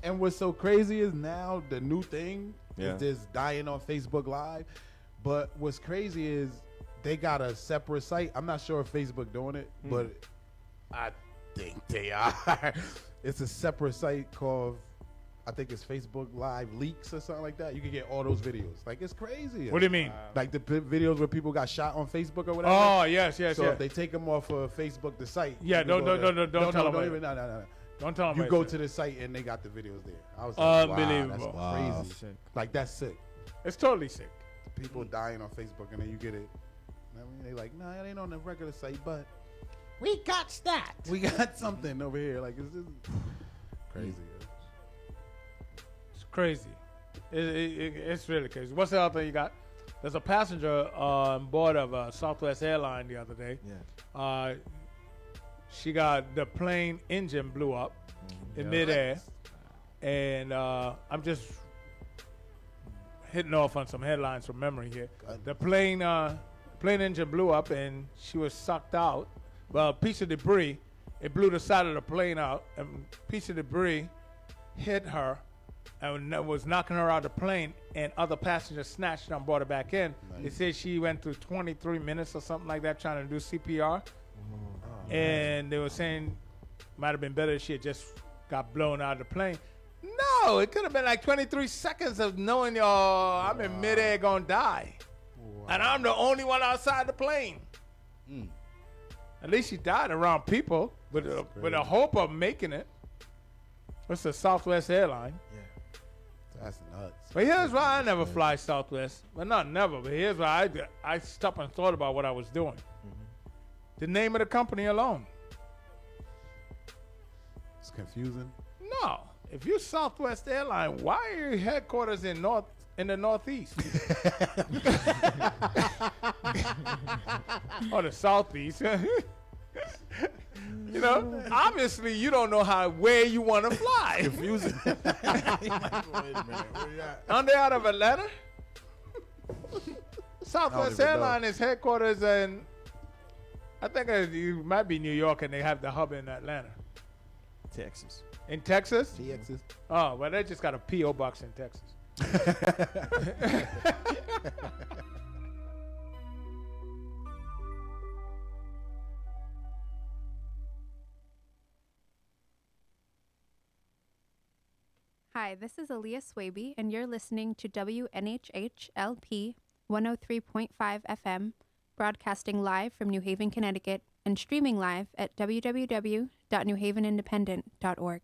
And what's so crazy is now the new thing Yeah. is this dying on Facebook Live. But what's crazy is they got a separate site. I'm not sure if Facebook doing it, but I think they are. It's a separate site called, I think it's Facebook Live Leaks or something like that. You can get all those videos. Like, it's crazy. What do you mean? Like the videos where people got shot on Facebook or whatever. Oh, yes. So if they take them off of Facebook, the site. Yeah, don't tell them. No. Don't tell them. You go to the site and they got the videos there. I was like, unbelievable. wow, that's crazy. Like, that's sick. It's totally sick. People dying on Facebook and then you get it. I mean, they like, nah, it ain't on the regular site, but we got that. We got something over here. Like, it's just crazy. It's crazy. It's really crazy. What's the other thing you got? There's a passenger on board of Southwest Airline the other day. Yeah. She got the plane engine blew up in midair, and I'm just hitting off on some headlines from memory here. The plane engine blew up, and she was sucked out. Well, a piece of debris, it blew the side of the plane out, and a piece of debris hit her and was knocking her out of the plane, and other passengers snatched her and brought her back in. Nice. They said she went through 23 minutes or something like that trying to do CPR. And they were saying might have been better if she had just got blown out of the plane. No, it could have been like 23 seconds of knowing I'm in midair gonna die. And I'm the only one outside the plane. At least she died around people with a hope of making it. It's a Southwest airline. Yeah. That's nuts. But here's why I never fly Southwest. Well, not never, but here's why I stopped and thought about what I was doing. The name of the company alone. It's confusing. No. If you're Southwest Airline, why are your headquarters in the Northeast? Or the Southeast. You know, obviously you don't know where you want to fly. Confusing. Wait a minute. Where you at? Aren't they out of Atlanta? Southwest Airline is headquarters in, I think it might be New York, and they have the hub in Atlanta. Texas. In Texas? Texas. Oh, well, they just got a P.O. box in Texas. Hi, this is Aaliyah Swaby, and you're listening to WNHH-LP 103.5 FM, broadcasting live from New Haven, Connecticut, and streaming live at www.newhavenindependent.org.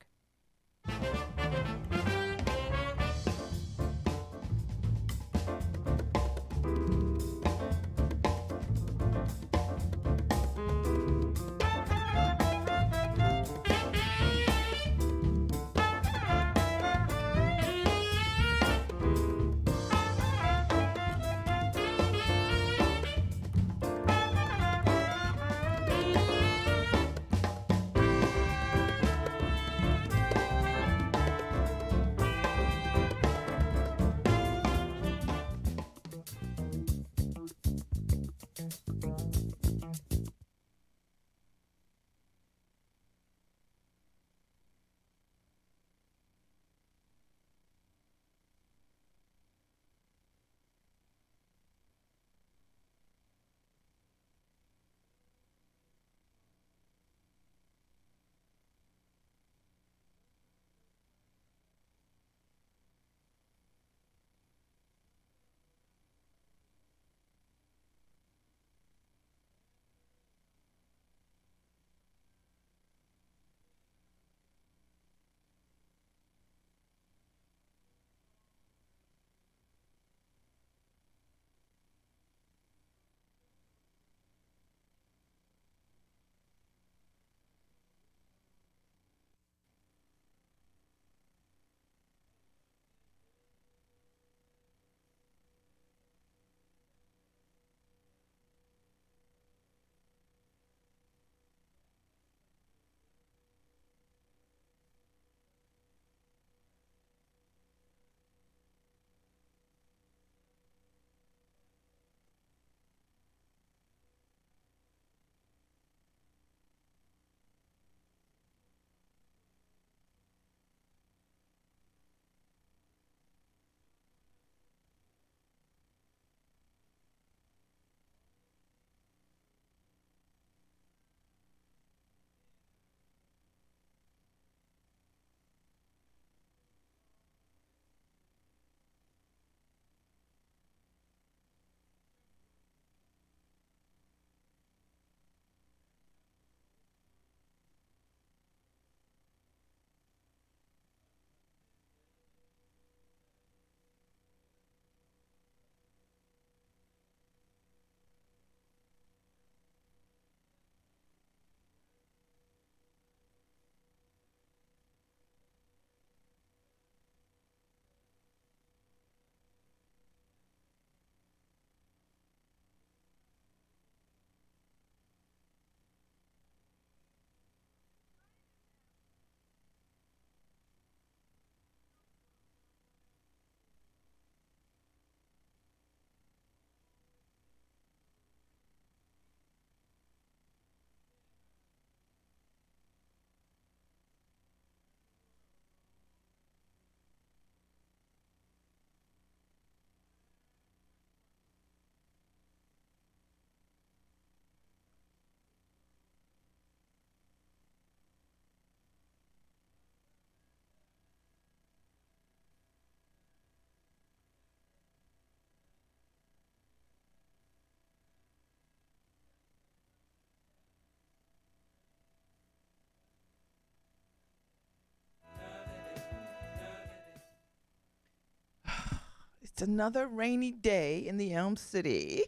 It's another rainy day in the Elm City.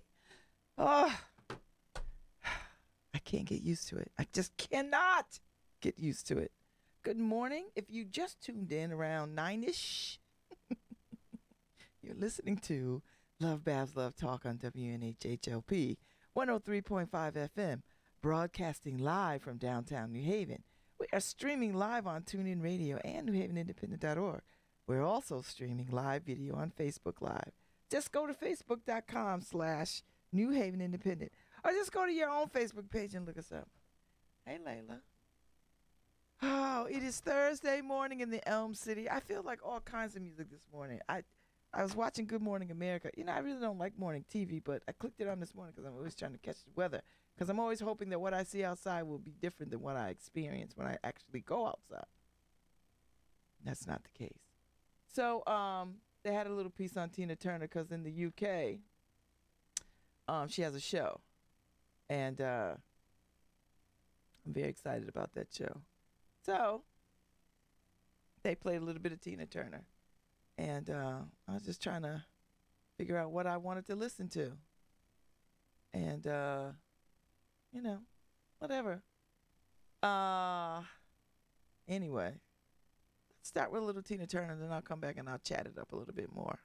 Oh, I can't get used to it. I just cannot get used to it. Good morning. If you just tuned in around 9-ish, you're listening to Lovebabz Lovetalk on WNHHLP 103.5 FM, broadcasting live from downtown New Haven. We are streaming live on TuneIn Radio and NewHavenIndependent.org. We're also streaming live video on Facebook Live. Just go to facebook.com/New Haven Independent, or just go to your own Facebook page and look us up. Hey, Layla. Oh, it is Thursday morning in the Elm City. I feel like all kinds of music this morning. I was watching Good Morning America. You know, I really don't like morning TV, but I clicked it on this morning because I'm always trying to catch the weather. Because I'm always hoping that what I see outside will be different than what I experience when I actually go outside. That's not the case. So they had a little piece on Tina Turner because in the UK, she has a show. And I'm very excited about that show. So they played a little bit of Tina Turner. And I was just trying to figure out what I wanted to listen to. And, you know, whatever. Anyway, let's start with a little Tina Turner, and then I'll come back and I'll chat it up a little bit more.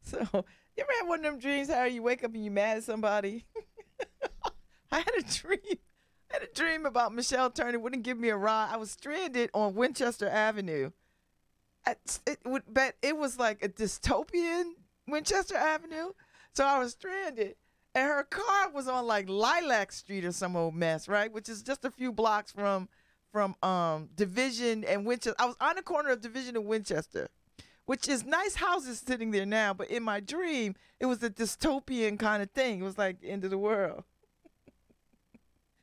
So, you ever had one of them dreams, Harry, you wake up and you mad at somebody? I had a dream about Michelle Turner wouldn't give me a ride. I was stranded on Winchester Avenue. It was like a dystopian Winchester Avenue. So I was stranded. And her car was on like Lilac Street or some old mess, right? Which is just a few blocks from Division and Winchester. I was on the corner of Division and Winchester, which is nice houses sitting there now. But in my dream, it was a dystopian kind of thing. It was like the end of the world.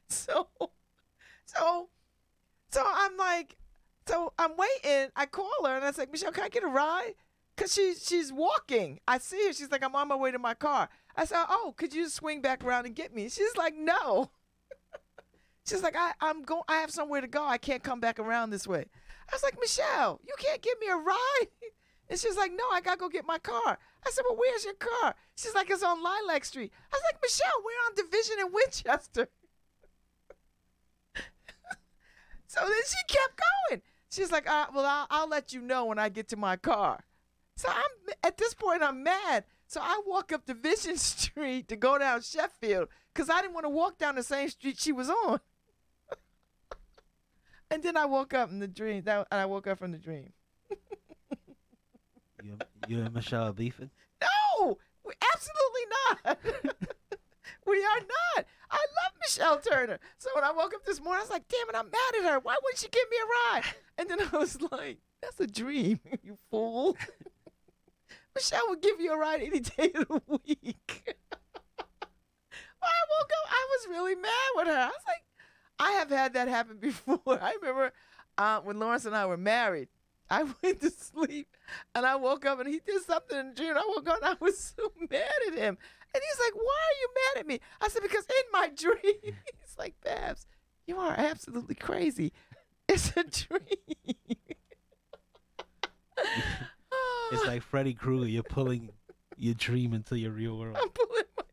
So I'm like, I'm waiting. I call her and I say, Michelle, can I get a ride? Because she's walking. I see her. She's like, I'm on my way to my car. I said, oh, could you swing back around and get me? She's like, no. She's like, I have somewhere to go. I can't come back around this way. I was like, Michelle, you can't give me a ride? And she's like, no, I got to go get my car. I said, well, where's your car? She's like, it's on Lilac Street. I was like, Michelle, we're on Division in Winchester. So then she kept going. She's like, well, I'll let you know when I get to my car. So at this point, I'm mad. So I walk up Division Street to go down Sheffield because I didn't want to walk down the same street she was on. And then I woke up in the dream. I woke up from the dream. You and Michelle are beefing? No, absolutely not. We are not. I love Michelle Turner. So when I woke up this morning, I was like, damn it, I'm mad at her. Why wouldn't she give me a ride? And then I was like, that's a dream, you fool. Michelle will give you a ride any day of the week. When I woke up, I was really mad with her. I was like, I have had that happen before. I remember when Lawrence and I were married, I went to sleep and I woke up and he did something in the dream. I woke up and I was so mad at him. And he's like, why are you mad at me? I said, because in my dream, he's like, Babz, you are absolutely crazy. It's a dream. It's like Freddy Krueger. You're pulling your dream into your real world. I'm pulling my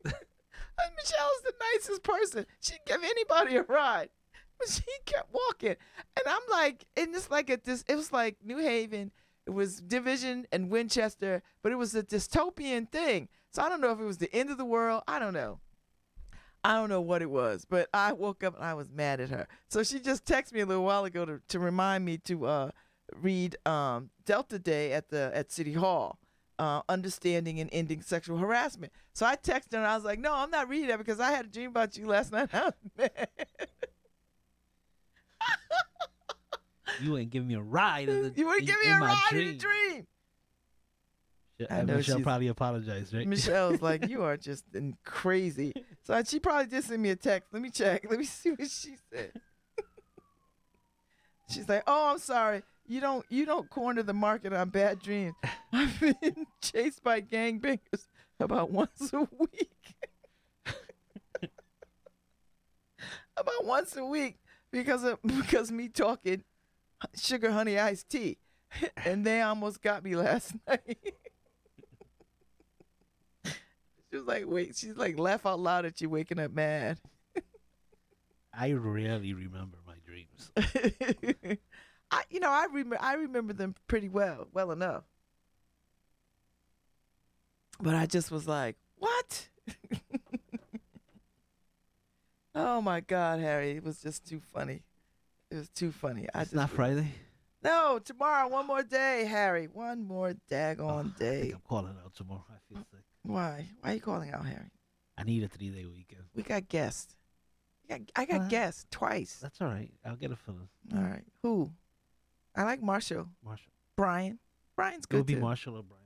and Michelle's the nicest person. She'd give anybody a ride. But she kept walking. And I'm like, and it's like it was like New Haven. It was Division and Winchester, but it was a dystopian thing. So I don't know if it was the end of the world. I don't know. I don't know what it was, but I woke up and I was mad at her. So she just texted me a little while ago to remind me to read Delta Day at City Hall, Understanding and Ending Sexual Harassment. So I texted her and I was like, no, I'm not reading that because I had a dream about you last night. I was mad. You ain't giving me a ride. You wouldn't give me a ride in a dream. I know Michelle probably apologized, right? Michelle's like, you are just crazy. So she probably did send me a text. Let me check. Let me see what she said. She's like, oh, I'm sorry. You don't corner the market on bad dreams. I've been chased by gangbangers about once a week. About once a week because me talking sugar honey iced tea. And they almost got me last night. She was like, wait, she's like, laugh out loud at you waking up mad. I rarely remember my dreams. I remember them pretty well enough. But I just was like, what? Oh my God, Harry, it was just too funny. It was too funny. It's not Friday? No, tomorrow, one more day, Harry. One more daggone day. I think I'm calling out tomorrow. I feel sick. Why? Why are you calling out, Harry? I need a 3-day weekend. We got guests. I got guests twice. That's all right. I'll get a feeling. All right. Who? I like Marshall. Brian. Brian's good, It would be too. Marshall or Brian.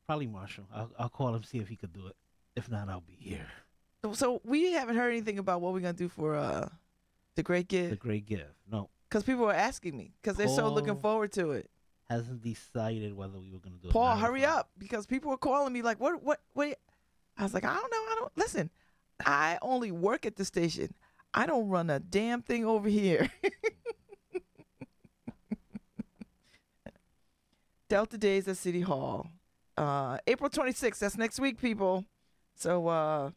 Probably Marshall. I'll call him, see if he could do it. If not, I'll be here. So we haven't heard anything about what we're going to do for The Great Gift. The Great Gift. No. Because people were asking me. Because they're so looking forward to it. Hasn't decided whether we were going to do it. Paul, hurry up. Because people were calling me like, what? I was like, I don't know. Listen, I only work at the station. I don't run a damn thing over here. Delta Days at City Hall. April 26th. That's next week, people. So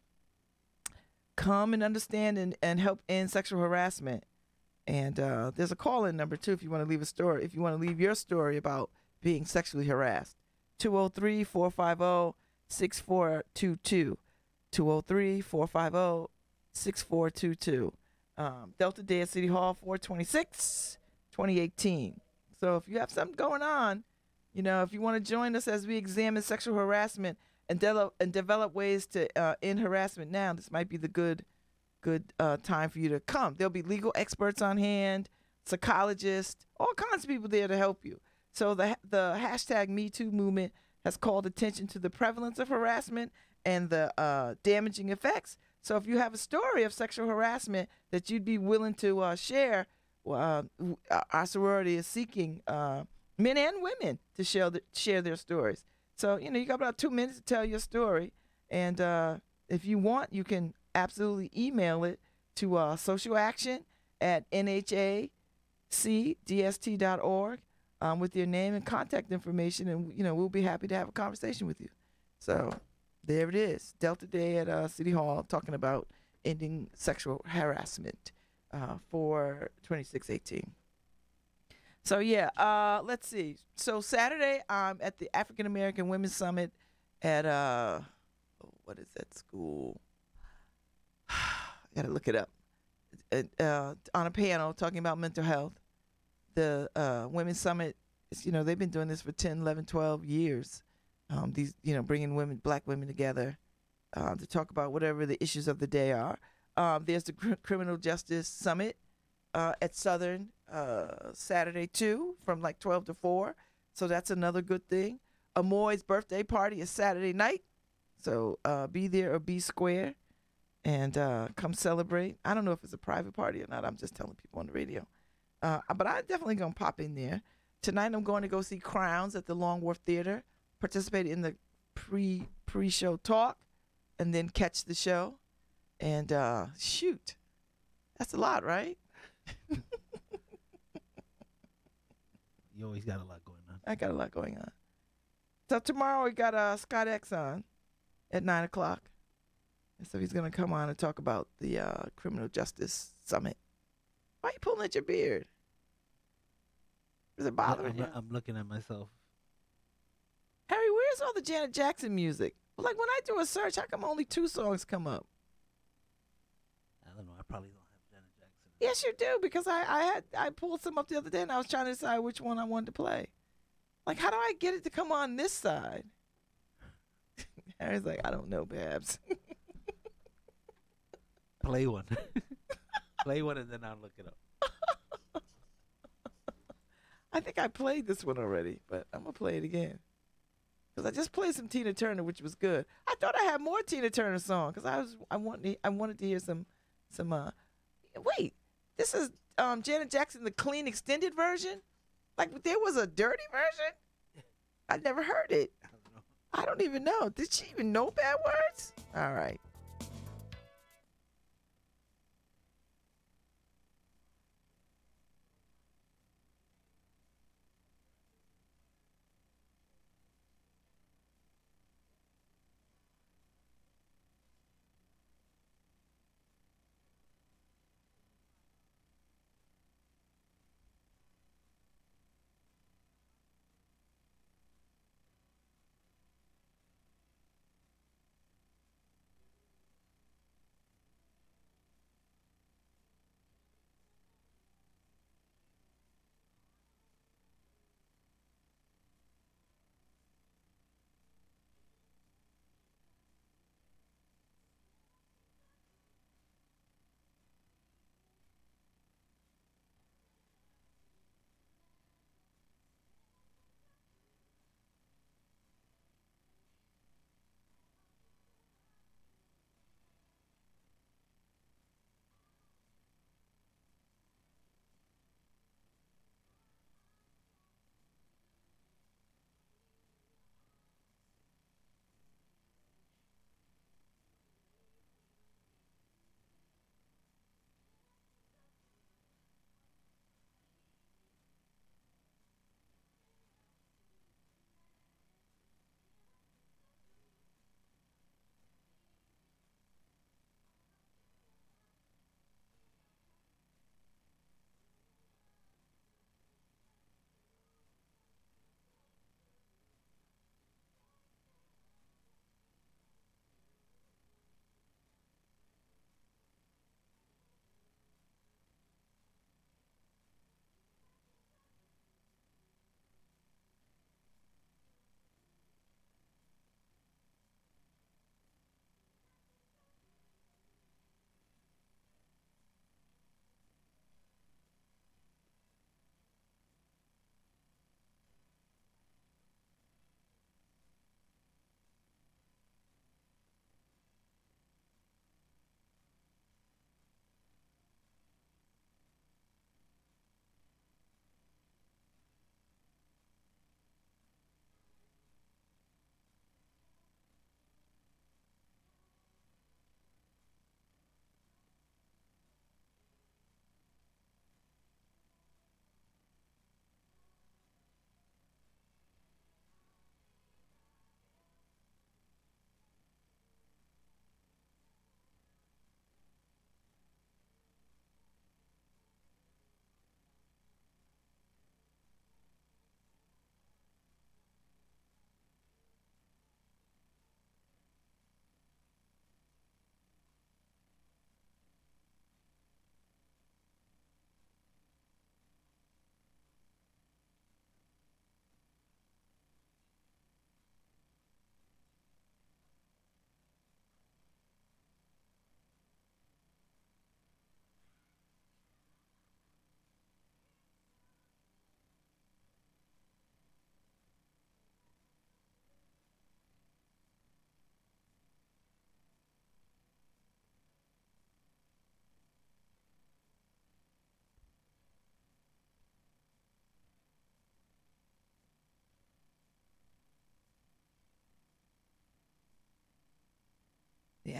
come and understand and help end sexual harassment. And there's a call-in number, too, if you want to leave a story. If you want to leave your story about being sexually harassed. 203-450-6422. 203-450-6422. Delta Day at City Hall, 4/26/2018. So if you have something going on, if you want to join us as we examine sexual harassment and develop ways to end harassment now, this might be the good time for you to come. There'll be legal experts on hand, psychologists, all kinds of people there to help you. So the hashtag #MeToo movement has called attention to the prevalence of harassment and the damaging effects. So if you have a story of sexual harassment that you'd be willing to share, our sorority is seeking men and women to share their stories. So, you got about 2 minutes to tell your story. And if you want, you can absolutely email it to socialaction@nhacdst.org with your name and contact information. And, we'll be happy to have a conversation with you. So there it is. Delta Day at City Hall, talking about ending sexual harassment for 2618. So, yeah, let's see. So Saturday, I'm at the African American Women's Summit at, what is that school? I got to look it up. On a panel talking about mental health. The Women's Summit, they've been doing this for 10, 11, 12 years. These, bringing black women together to talk about whatever the issues of the day are. There's the Criminal Justice Summit at Southern Saturday too, from like 12 to 4. So that's another good thing. Amoy's birthday party is Saturday night. So be there or be square and come celebrate. I don't know if it's a private party or not. I'm just telling people on the radio. But I'm definitely going to pop in there. Tonight I'm going to go see Crowns at the Long Wharf Theater, participate in the pre-show talk, and then catch the show. And shoot, that's a lot, right? You always got a lot going on. I got a lot going on. So tomorrow we got Scott X on at 9 o'clock. And so he's going to come on and talk about the Criminal Justice Summit. Why are you pulling at your beard? Is it bothering you? I'm looking at myself. Harry, where's all the Janet Jackson music? Like when I do a search, how come only 2 songs come up? I don't know. I probably don't have Janet Jackson. Yes, you do, because I pulled some up the other day and I was trying to decide which one I wanted to play. Like, how do I get it to come on this side? Harry's like, I don't know, Babz. Play one. Play one and then I'll look it up. I think I played this one already, but I'm going to play it again. Because I just played some Tina Turner, which was good. I thought I had more Tina Turner songs because I wanted to hear some wait, this is Janet Jackson, the clean extended version? Like there was a dirty version? I never heard it. I don't know. I don't even know. Did she even know bad words? All right.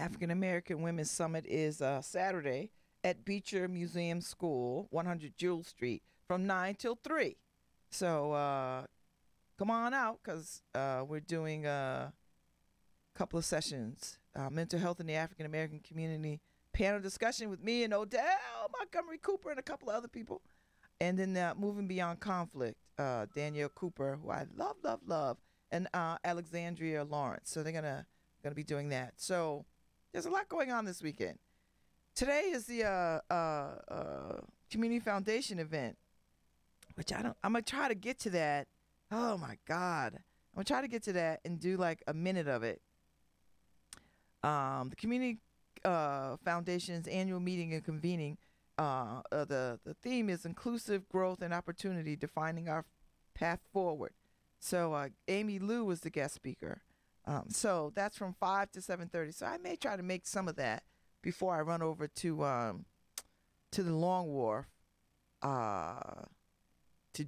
African American Women's Summit is Saturday at Beecher Museum School, 100 Jewel Street, from 9 till 3. So come on out, because we're doing a couple of sessions. Mental health in the African American community, panel discussion with me and Odell Montgomery Cooper and a couple of other people. And then Moving Beyond Conflict, Danielle Cooper, who I love, and Alexandria Lawrence. So they're gonna be doing that. So there's a lot going on this weekend. Today is the Community Foundation event, which I'm gonna try to get to that. Oh my God, I'm gonna try to get to that and do like a minute of it. The Community Foundation's annual meeting and convening. The theme is inclusive growth and opportunity, defining our path forward. So Amy Lou was the guest speaker. So that's from 5 to 7:30. So I may try to make some of that before I run over to the Long Wharf to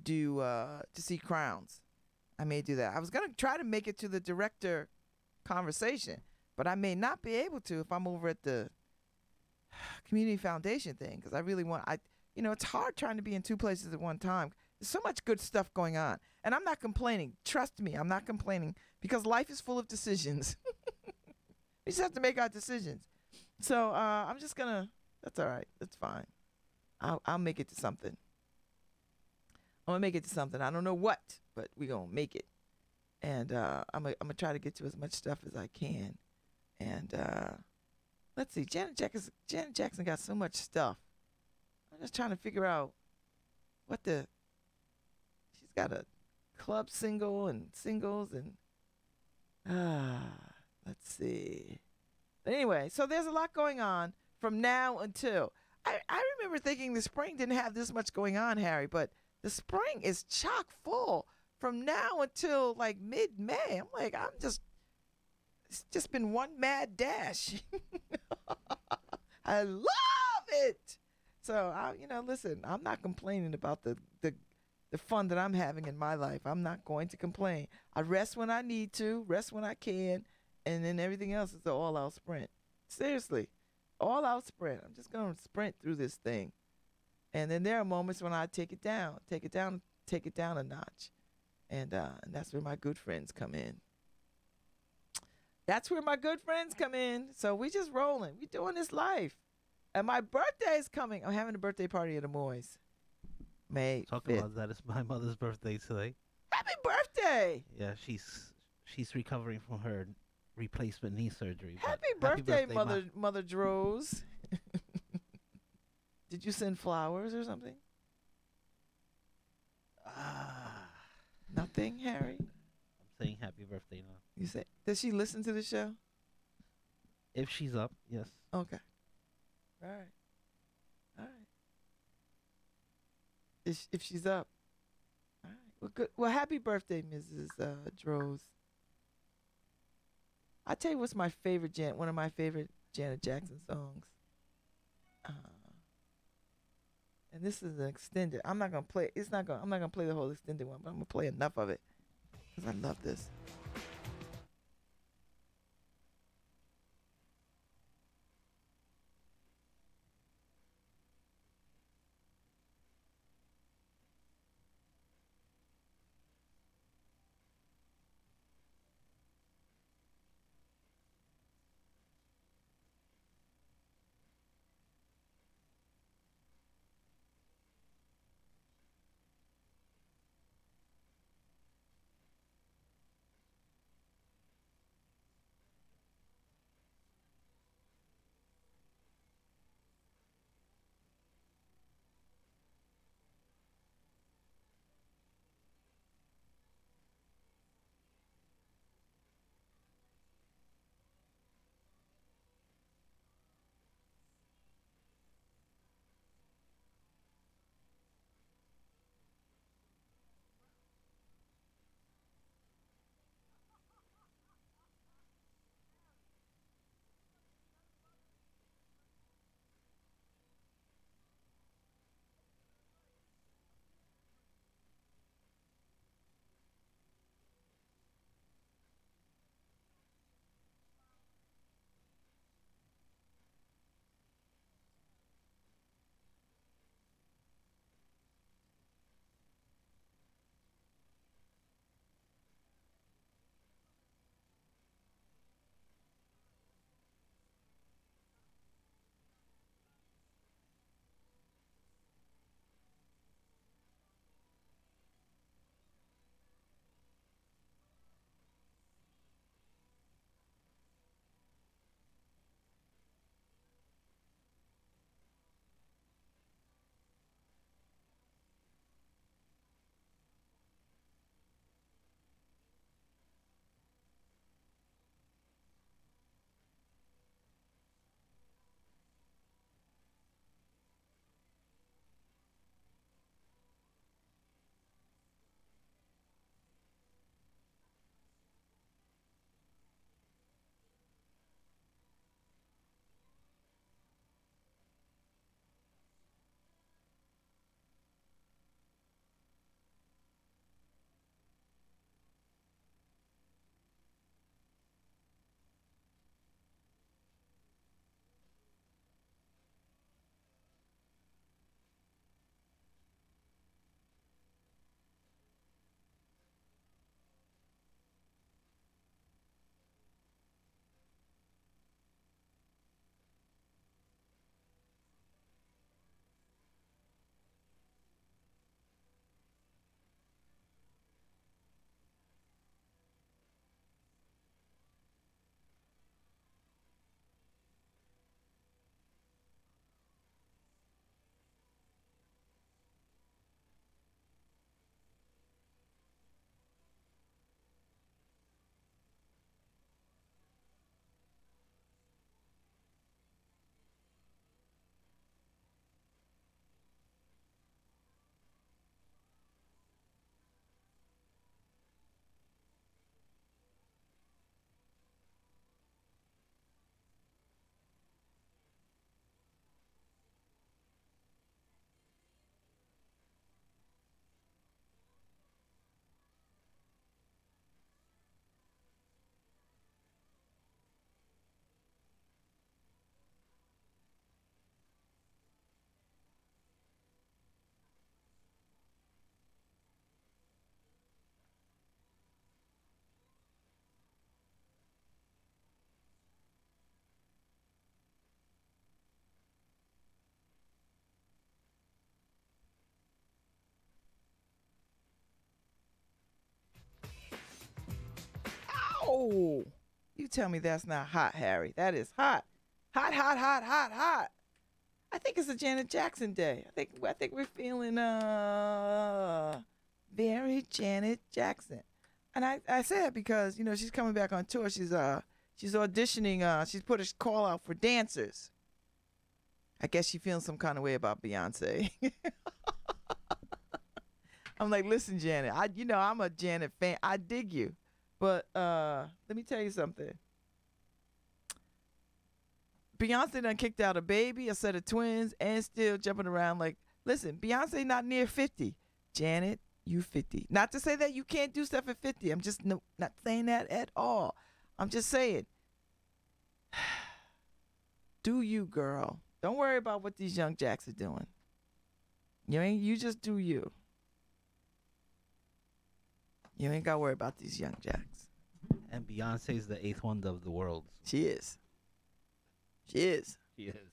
see Crowns. I may do that. I was gonna try to make it to the director conversation, but I may not be able to if I'm over at the Community Foundation thing, because I really want, it's hard trying to be in two places at one time. There's so much good stuff going on, and I'm not complaining. Trust me, I'm not complaining, because life is full of decisions. We just have to make our decisions. So I'm just gonna. That's all right. That's fine. I'll make it to something. I'm gonna make it to something. I don't know what, but we gonna make it. And I'm gonna try to get to as much stuff as I can. And let's see. Janet Jackson got so much stuff. I'm just trying to figure out she's got a club single and singles and let's see. But anyway, so there's a lot going on from now until I remember thinking the spring didn't have this much going on, Harry, but the spring is chock full from now until like mid-May. I'm like, it's just been one mad dash. I love it. So, listen, I'm not complaining about the fun that I'm having in my life. I'm not going to complain. I rest when I need to, rest when I can, and then everything else is the all-out sprint. Seriously, all-out sprint. I'm just going to sprint through this thing. And then there are moments when I take it down a notch. And that's where my good friends come in. That's where my good friends come in. So we just rolling. We doing this life. And my birthday is coming. I'm having a birthday party at Amoy's. May 5th. About that, it's my mother's birthday today. Happy birthday! Yeah, she's recovering from her replacement knee surgery. Happy birthday, Mother Droz. Did you send flowers or something? Nothing, Harry? I'm saying happy birthday now. You say, does she listen to the show? If she's up, yes. Okay. All right. If she's up. All right. Well, good. Well, happy birthday, Mrs. Droz. I'll tell you what's my favorite one of my favorite Janet Jackson songs. And this is an extended. I'm not gonna play the whole extended one, but I'm gonna play enough of it because I love this. Oh, you tell me that's not hot, Harry. That is hot. Hot, hot, hot, hot, hot. I think it's a Janet Jackson day. I think we're feeling very Janet Jackson. And I say that because, you know, she's coming back on tour. She's auditioning, she's put a call out for dancers. I guess she's feeling some kind of way about Beyonce. I'm like, listen, Janet, I'm a Janet fan. I dig you. But let me tell you something. Beyonce done kicked out a baby, a set of twins, and still jumping around like, listen, Beyonce not near 50. Janet, you 50. Not to say that you can't do stuff at 50. I'm just not saying that at all. I'm just saying, do you, girl. Don't worry about what these young jacks are doing. You just do you. You ain't got to worry about these young jacks. And Beyonce's the 8th wonder of the world. She is. She is. She is.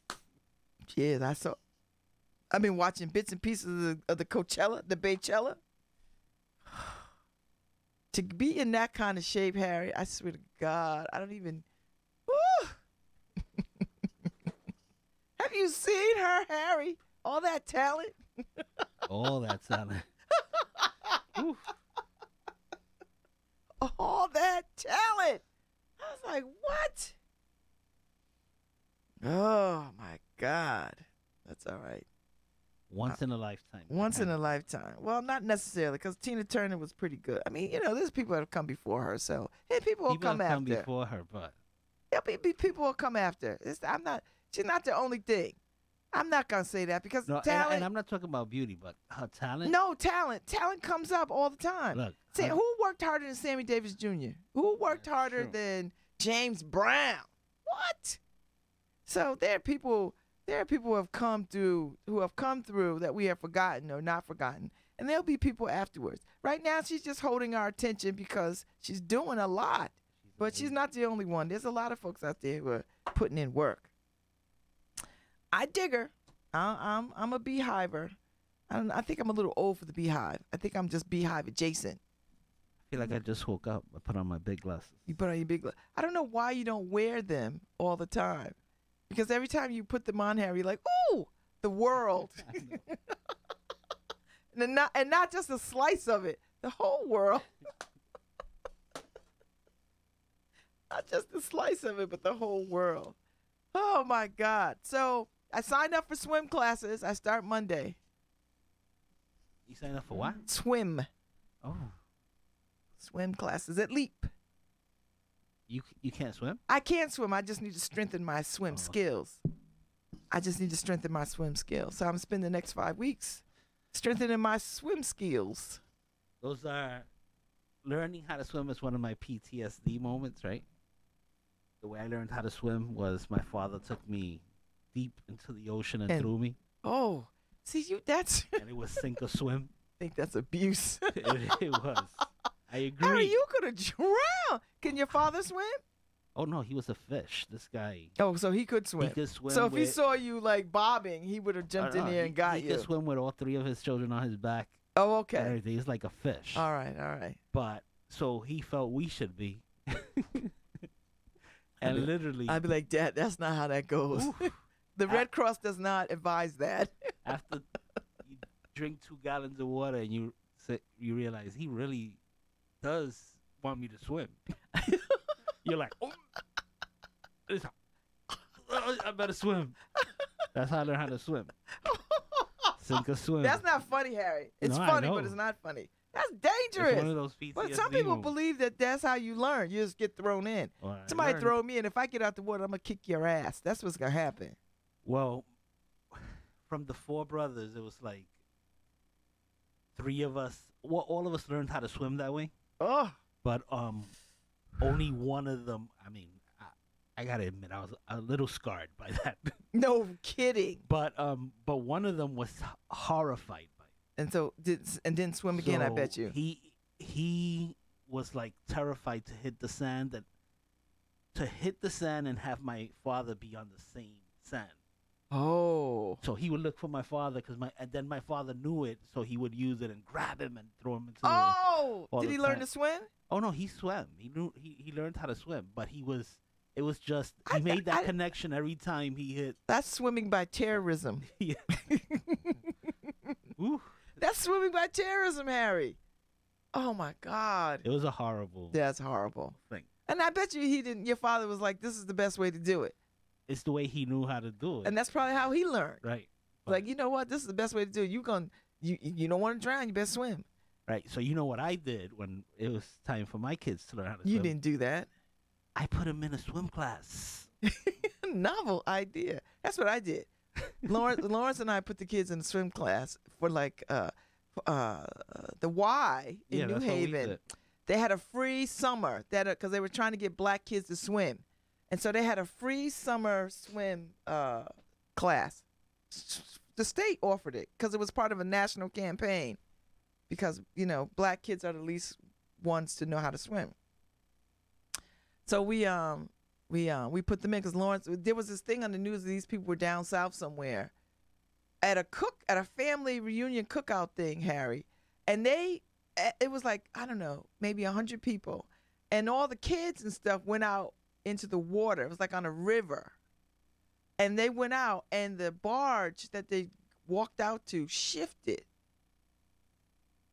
She is. I've been watching bits and pieces of the Coachella, the Baychella. To be in that kind of shape, Harry, I swear to God, I don't even. Have you seen her, Harry? All that talent. All that talent. All that talent. I was like, what? Oh, my God. That's all right. Once in a lifetime. Once in a lifetime. Well, not necessarily, because Tina Turner was pretty good. I mean, there's people that have come before her, so people will come after. People have come before her, but people will come after. She's not the only thing. I'm not gonna say that because talent. And I'm not talking about beauty, but her talent. No, talent. Talent comes up all the time. Look, who worked harder than Sammy Davis Jr.? Who worked harder than James Brown? What? So there are people who have come through that we have forgotten or not forgotten, and there'll be people afterwards. Right now, she's just holding our attention because she's doing a lot, but she's not the only one. There's a lot of folks out there who are putting in work. I dig her. I'm a beehiver. I think I'm a little old for the beehive. I think I'm just beehive adjacent. I feel like I just woke up. I put on my big glasses. You put on your big glasses. I don't know why you don't wear them all the time. Because every time you put them on, Harry, you're like, ooh, the world. and not just a slice of it, the whole world. Not just a slice of it, but the whole world. Oh, my God. So I signed up for swim classes. I start Monday. You signed up for what? Swim. Oh. Swim classes at Leap. You can't swim? I can't swim. I just need to strengthen my swim skills. I just need to strengthen my swim skills. So I'm spending the next 5 weeks strengthening my swim skills. Those are learning how to swim is one of my PTSD moments, right? The way I learned how to swim was my father took me deep into the ocean and threw me. Oh, see that's and it was sink or swim. I think that's abuse. it was. I agree. Harry, you could have drowned. Can your father swim? Oh no, he was a fish. This guy. Oh, so he could swim. He could swim. So if he saw you like bobbing, he would have jumped in there and got you. He could swim with all 3 of his children on his back. Oh, okay. He's like a fish. All right. But so he felt we should be. And literally, I'd be like, Dad, that's not how that goes. The Red Cross does not advise that. After you drink 2 gallons of water and you realize he really does want me to swim. You're like, oh, I better swim. That's how I learned how to swim. Sink or swim. That's not funny, Harry. It's funny, but it's not funny. That's dangerous. It's one of those PTSD but some people believe that that's how you learn. You just get thrown in. Well, somebody throw me in. If I get out the water, I'm going to kick your ass. That's what's going to happen. Well, from the 4 brothers, it was like 3 of us. Well, all of us learned how to swim that way. Oh. But only one of them, I mean, I got to admit, I was a little scarred by that. No kidding. But one of them was horrified by it. And so didn't swim again, I bet you. He was like terrified to hit the sand and have my father be on the same sand. Oh. So he would look for my father and then my father knew it, so he would use it and grab him and throw him into Oh. all Did the he learn time. to swim? Oh no, he swam. He learned how to swim, but it was just I- he made that I- connection every time he hit. That's swimming by terrorism. Yeah. Ooh, That's swimming by terrorism, Harry. Oh my God. it was a horrible That's horrible. thing. And I bet you he didn't. Your father was like, "This is the best way to do it," It's the way he knew how to do it. and that's probably how he learned. Right. Like, you know what? This is the best way to do it. You don't want to drown. You better swim. Right. So you know what I did when it was time for my kids to learn how to You swim? didn't do that. I put them in a swim class. Novel idea. That's what I did. Lawrence and I put the kids in a swim class for like the Y in Yeah, New that's what we Haven. did. They had a free summer because they were trying to get black kids to swim, and so they had a free summer swim class. The state offered it because it was part of a national campaign. Because black kids are the least ones to know how to swim. So we put them in because Lawrence. There was this thing on the news that these people were down south somewhere at a family reunion cookout thing, Harry, and it was like, I don't know, maybe 100 people, and all the kids and stuff went out into the water. It was like on a river, and they went out, and the barge that they walked out to shifted,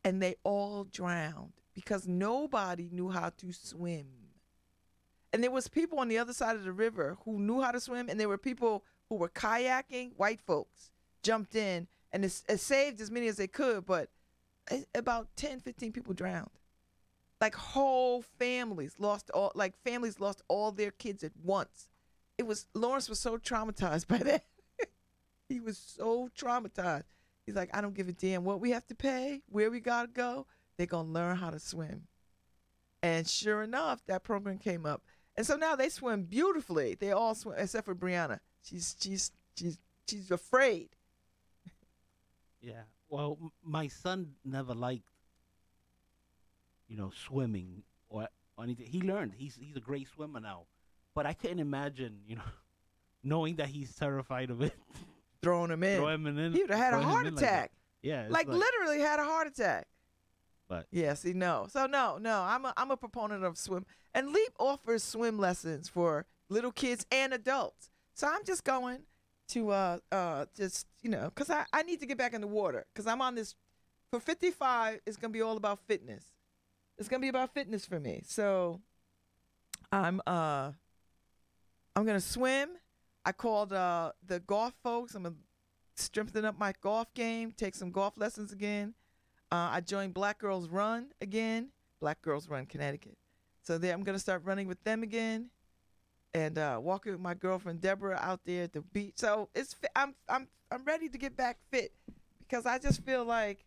and they all drowned because nobody knew how to swim. And there was people on the other side of the river who knew how to swim, and there were people who were kayaking. White folks jumped in, and it saved as many as they could, but about 10, 15 people drowned. Like whole families lost all their kids at once. Lawrence was so traumatized by that. He was so traumatized. He's like, I don't give a damn what we have to pay, where we gotta go. They're gonna learn how to swim. And sure enough, that program came up. And so now they swim beautifully. They all swim except for Brianna. She's afraid. Yeah. Well, my son never liked, swimming or anything. He learned. He's a great swimmer now, but I couldn't imagine, knowing that he's terrified of it. Throwing him in. Throw him in. He would have had a throw him heart in like that. attack. Yeah. it's Like literally had a heart attack. But Yeah, see, no. So no, I'm a proponent of swim. And LEAP offers swim lessons for little kids and adults. So I'm just going to because I need to get back in the water because I'm on this for 55. It's gonna be all about fitness. It's gonna be about fitness for me. So I'm gonna swim. I called the golf folks. I'm gonna strengthen up my golf game. Take some golf lessons again. I joined Black Girls Run again. Black Girls Run Connecticut. So I'm gonna start running with them again, and walking with my girlfriend Deborah out there at the beach. So I'm ready to get back fit because I just feel like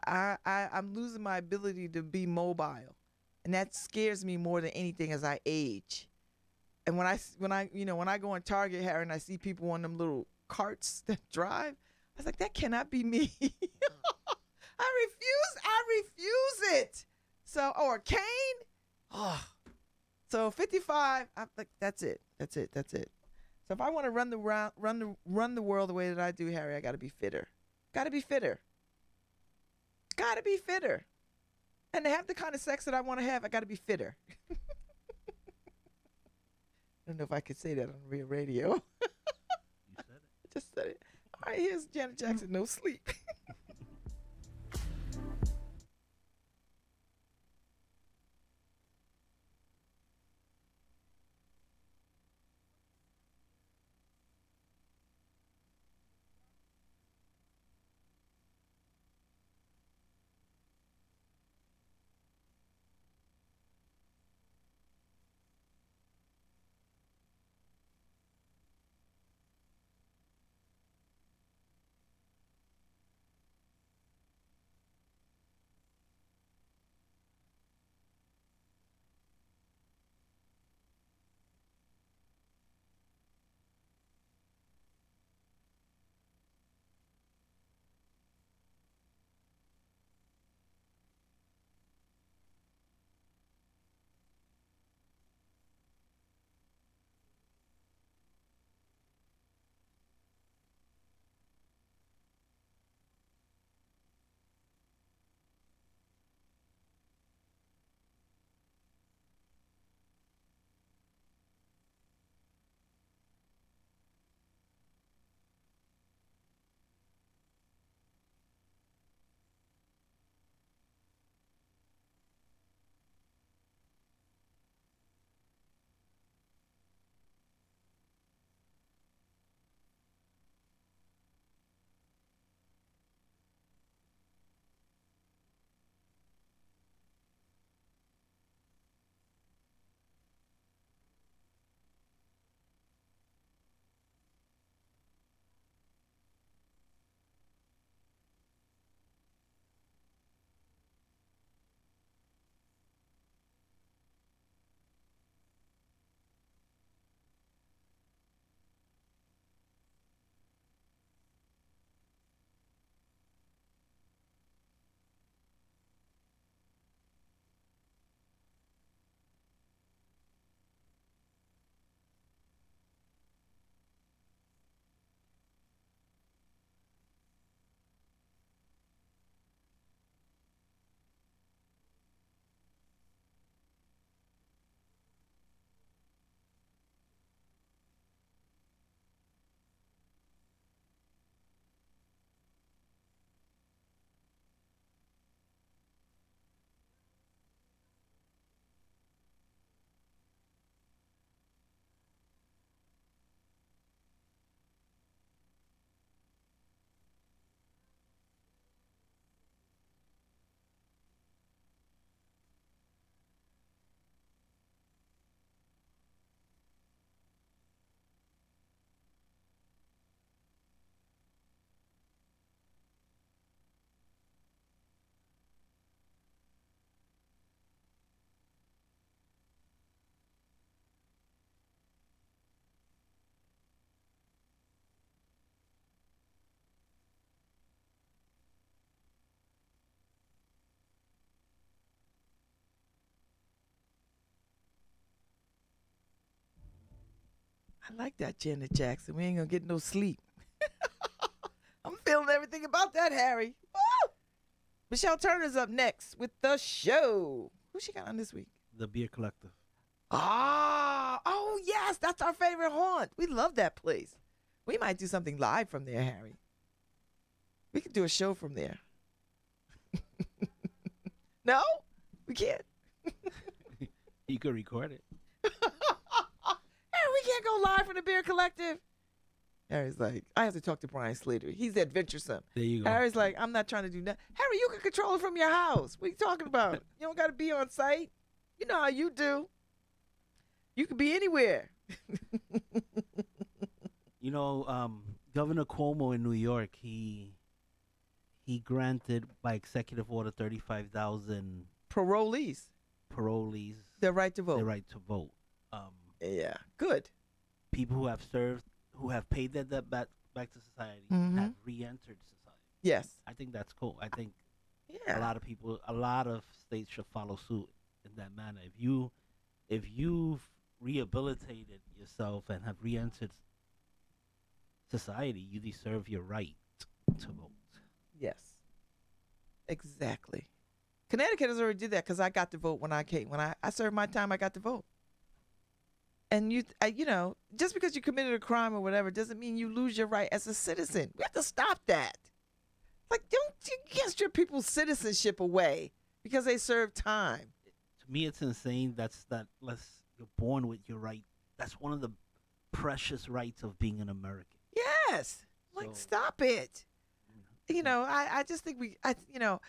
I'm losing my ability to be mobile, and that scares me more than anything as I age. And when I go on Target, Harry, and I see people on them little carts that drive, I was like, that cannot be me. I refuse it. So, or a cane. Oh. So 55, I'm like, that's it. So if I want to run the world the way that I do, Harry, I got to be fitter. Got to be fitter. And to have the kind of sex that I want to have, I got to be fitter. I don't know if I could say that on real radio. you said it. I just said it. All right, here's Janet Jackson, No Sleep. I like that, Janet Jackson. We ain't gonna get no sleep. I'm feeling everything about that, Harry. Woo! Michelle Turner's up next with the show. Who she got on this week? The Beer Collective. Oh yes, that's our favorite haunt. We love that place. We might do something live from there, Harry. We could do a show from there. No, we can't. You could record it. Hey, we can't go live from the Beer Collective. Harry's like, I have to talk to Brian Slater. He's adventuresome. There you go. Harry's like, I'm not trying to do that. Harry, you can control it from your house. What are you talking about? You don't got to be on site. You know how you do. You could be anywhere. You know, Governor Cuomo in New York, he granted by executive order 35,000 Parolees, parolees their right to vote. the right to vote. Yeah, good. People who have served, who have paid their debt back to society, Mhm. have re-entered society. Yes. I think that's cool. I think Yeah. a lot of states should follow suit in that manner. If you've rehabilitated yourself and have re-entered society, you deserve your right to vote. Yes. Exactly. Connecticut has already did that because I got to vote when I came. When I served my time, I got to vote. And you know, just because you committed a crime or whatever doesn't mean you lose your right as a citizen. We have to stop that. Like, you can't strip people's citizenship away because they serve time. To me, it's insane. You're born with your right. That's one of the precious rights of being an American. Yes. Like, So- stop it. You know, I just think I don't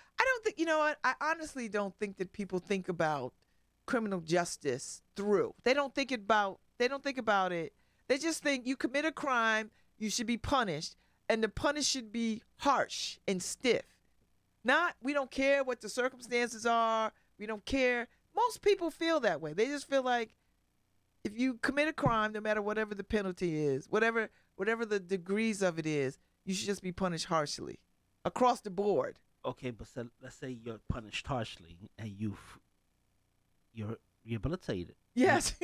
think, you know what? I honestly don't think that people think about criminal justice through. They don't think about it. They just think you commit a crime, you should be punished, and the punish should be harsh and stiff. Not, we don't care what the circumstances are. We don't care. Most people feel that way. They just feel like if you commit a crime, no matter whatever the penalty is, whatever the degrees of it is, you should just be punished harshly across the board. Okay, but let's say you're punished harshly and you're rehabilitated. Yes.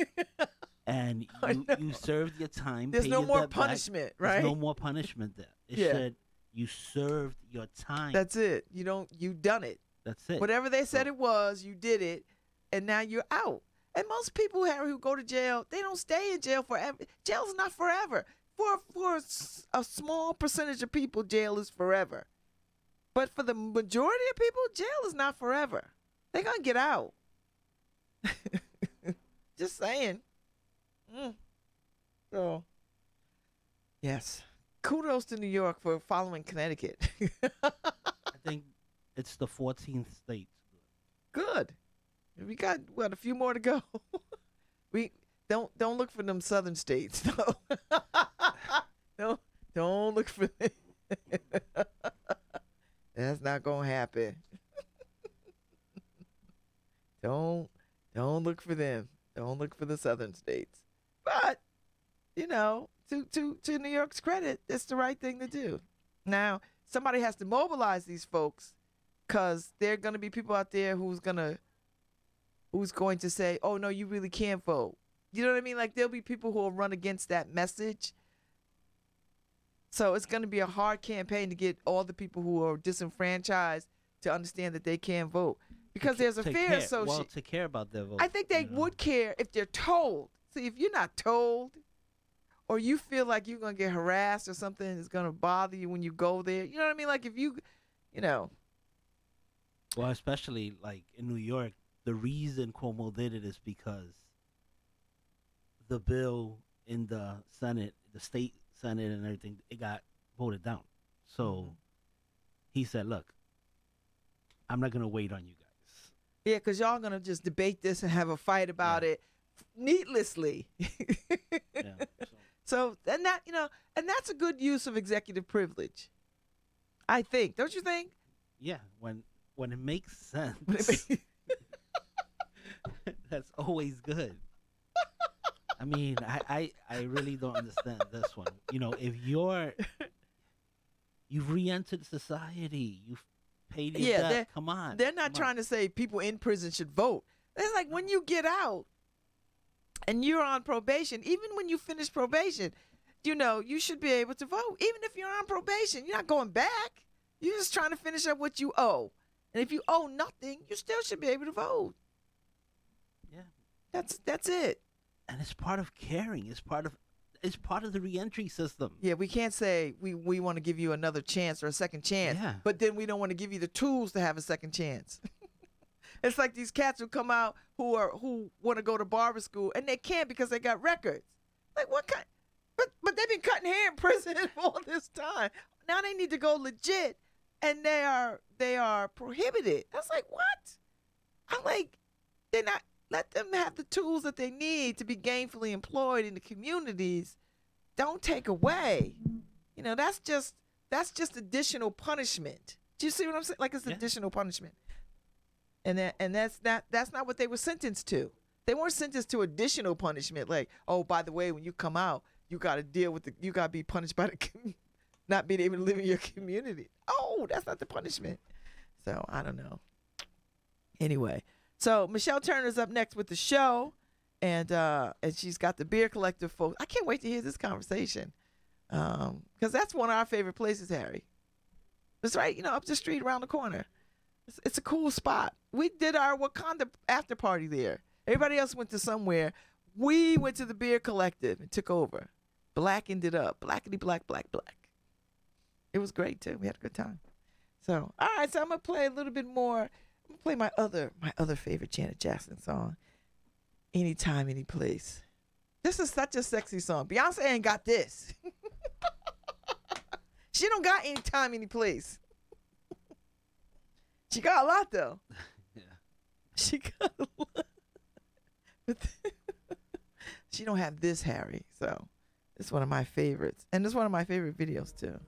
And I know. you served your time. There's paid no your more debt back. punishment, right? There's no more punishment there. It Yeah. said you served your time. That's it. You done it. That's it. Whatever they said So- it was, you did it, and now you're out. And most people, Harry, who go to jail, they don't stay in jail forever. Jail's not forever. For a small percentage of people, jail is forever. But for the majority of people, jail is not forever. They're going to get out. Just saying. So, yes. Kudos to New York for following Connecticut. I think it's the 14th state. Good. We got a few more to go. We don't look for them southern states. No. Don't look for them. That's not gonna happen. Don't look for them. Don't look for the southern states. But you know, to New York's credit, it's the right thing to do. Now, somebody has to mobilize these folks, because there are going to be people out there who's going to say, oh, no, you really can't vote. You know what I mean? Like, there'll be people who will run against that message. So it's going to be a hard campaign to get all the people who are disenfranchised to understand that they can't vote. Because there's a fear associated. Well, to care about their vote. I think they would care if they're told. See, if you're not told, or you feel like you're going to get harassed or something is going to bother you when you go there. You know what I mean? Like, if you know. Well, especially like in New York, the reason Cuomo did it is because the bill in the Senate, the state Senate and everything, it got voted down. So he said, look, I'm not going to wait on you guys. Yeah, because y'all going to just debate this and have a fight about it needlessly. Yeah, So, and that, and that's a good use of executive privilege. I think. Don't you think? yeah, when it makes sense, that's always good. I mean, I really don't understand this one. You know, if you've re-entered society, you've paid your debt, come on. They're not trying to say people in prison should vote. It's like when you get out, and you're on probation, even when you finish probation, you should be able to vote. Even if you're on probation, you're not going back. You're just trying to finish up what you owe. And if you owe nothing, you still should be able to vote. Yeah. That's it. And it's part of caring. It's part of the reentry system. Yeah, we can't say we want to give you another chance or a second chance, Yeah. but then we don't want to give you the tools to have a second chance. It's like these cats who come out who want to go to barber school and they can't because they got records. Like what kind? But they've been cutting hair in prison for all this time. Now they need to go legit, and they are prohibited. That's like what? I'm like, they're not. Let them have the tools that they need to be gainfully employed in the communities. Don't take away. That's just additional punishment. Do you see what I'm saying? Like it's additional punishment. And that's not what they were sentenced to. They weren't sentenced to additional punishment. Like, oh, by the way, when you come out, you got to you got to be punished by not being able to live in your community. Oh, that's not the punishment. So I don't know. Anyway. So Michelle Turner's up next with the show, and she's got the Beer Collective folks. I can't wait to hear this conversation, because that's one of our favorite places, Harry. It's right, up the street, around the corner. It's a cool spot. We did our Wakanda after party there. Everybody else went to somewhere. We went to the Beer Collective and took over. Blackened it up. Blackety black, black, black. It was great too. We had a good time. So, all right. So I'm gonna play a little bit more. Play my other favorite Janet Jackson song, Anytime, Any Place. This is such a sexy song. Beyonce ain't got this. She don't got Anytime, Any Place. She got a lot though. Yeah. She got a lot. But she don't have this, Harry. So it's one of my favorites. And it's one of my favorite videos too.